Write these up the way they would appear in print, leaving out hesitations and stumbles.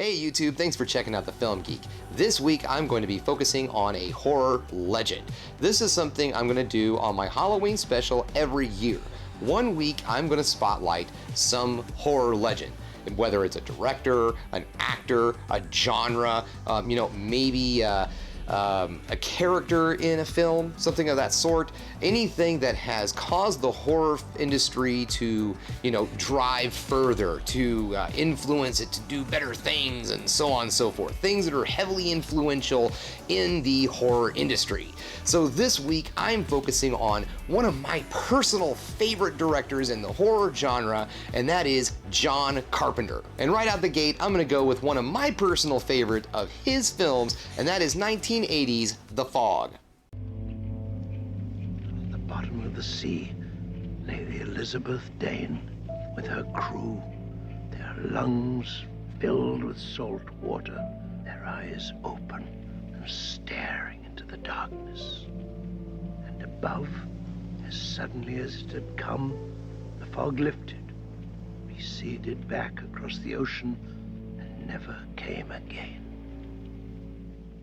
Hey YouTube, thanks for checking out The Film Geek. This week I'm going to be focusing on a horror legend. This is something I'm going to do on my Halloween special every year. 1 week I'm going to spotlight some horror legend. Whether it's a director, an actor, a genre, maybe a character in a film, something of that sort. Anything that has caused the horror industry to, drive further, to influence it to do better things, and so on and so forth. Things that are heavily influential in the horror industry. So this week I'm focusing on one of my personal favorite directors in the horror genre, and that is John Carpenter. And right out the gate, I'm gonna go with one of my personal favorite of his films, and that is 1980's The Fog. At the bottom of the sea lay the Elizabeth Dane with her crew, their lungs filled with salt water, their eyes open and staring into the darkness. And above, as suddenly as it had come, the fog lifted, receded back across the ocean, and never came again.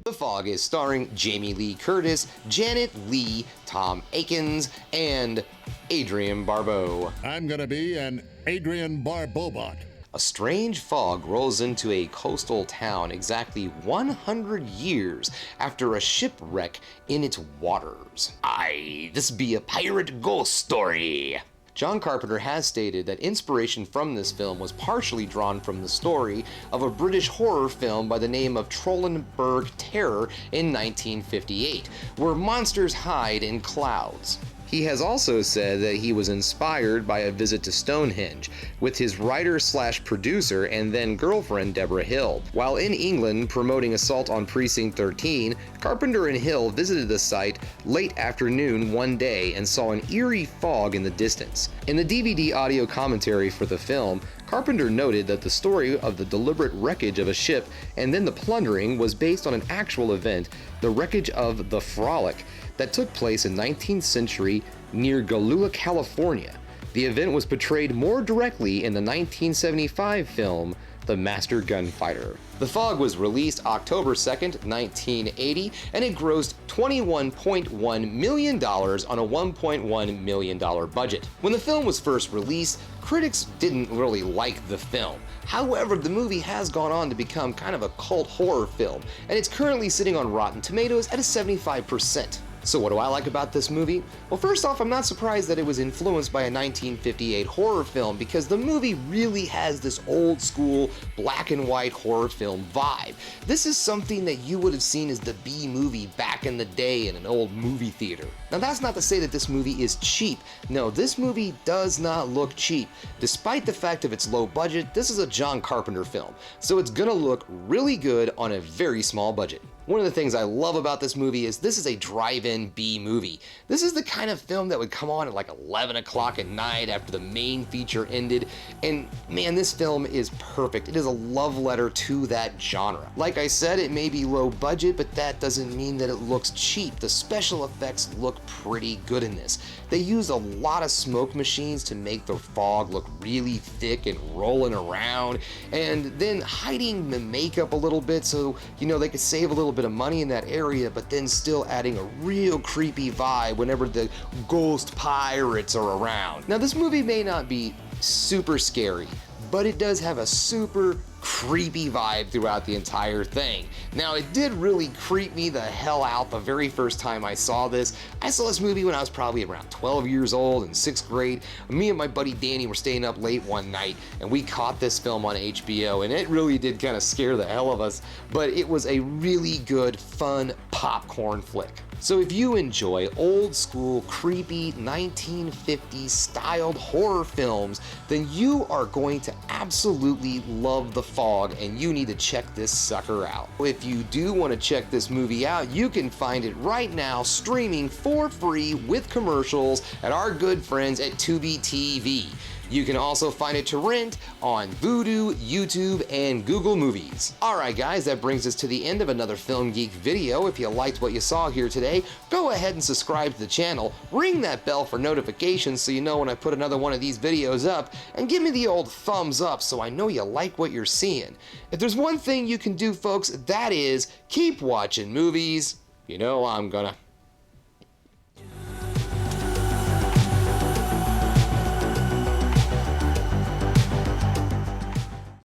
The Fog is starring Jamie Lee Curtis, Janet Leigh, Tom Akins, and Adrienne Barbeau. I'm gonna be an Adrienne Barbobot. A strange fog rolls into a coastal town exactly 100 years after a shipwreck in its waters. Aye, this be a pirate ghost story. John Carpenter has stated that inspiration from this film was partially drawn from the story of a British horror film by the name of Trollenberg Terror in 1958, where monsters hide in clouds. He has also said that he was inspired by a visit to Stonehenge with his writer/producer and then girlfriend Deborah Hill. While in England promoting Assault on Precinct 13, Carpenter and Hill visited the site late afternoon one day and saw an eerie fog in the distance. In the DVD audio commentary for the film, Carpenter noted that the story of the deliberate wreckage of a ship and then the plundering was based on an actual event, the wreckage of the Frolic, that took place in 19th century near Galula, California. The event was portrayed more directly in the 1975 film, The Master Gunfighter. The Fog was released October 2nd, 1980, and it grossed $21.1 million on a $1.1 million budget. When the film was first released, critics didn't really like the film. However, the movie has gone on to become kind of a cult horror film, and it's currently sitting on Rotten Tomatoes at a 75%. So what do I like about this movie? Well, first off, I'm not surprised that it was influenced by a 1958 horror film, because the movie really has this old school black and white horror film vibe. This is something that you would have seen as the B movie back in the day in an old movie theater. Now that's not to say that this movie is cheap. No, this movie does not look cheap. Despite the fact of its low budget, this is a John Carpenter film, so it's gonna look really good on a very small budget. One of the things I love about this movie is this is a drive-in B movie. This is the kind of film that would come on at like 11 o'clock at night after the main feature ended, and man, this film is perfect. It is a love letter to that genre. Like I said, it may be low budget, but that doesn't mean that it looks cheap. The special effects look pretty good in this. They use a lot of smoke machines to make the fog look really thick and rolling around, and then hiding the makeup a little bit so, they could save a little bit of money in that area, but then still adding a real creepy vibe whenever the ghost pirates are around. Now, this movie may not be super scary, but it does have a super creepy vibe throughout the entire thing. Now, it did really creep me the hell out the very first time I saw this. I saw this movie when I was probably around 12 years old in 6th grade. Me and my buddy Danny were staying up late one night, and we caught this film on HBO, and it really did kind of scare the hell of us, but it was a really good, fun popcorn flick. So if you enjoy old school, creepy 1950s styled horror films, then you are going to absolutely love The Fog, and you need to check this sucker out. If you do want to check this movie out, you can find it right now streaming for free with commercials at our good friends at Tubi TV. You can also find it to rent on Vudu, YouTube, and Google Movies. Alright guys, that brings us to the end of another Film Geek video. If you liked what you saw here today, go ahead and subscribe to the channel, ring that bell for notifications so you know when I put another one of these videos up, and give me the old thumbs up so I know you like what you're seeing. If there's one thing you can do, folks, that is keep watching movies. You know I'm gonna.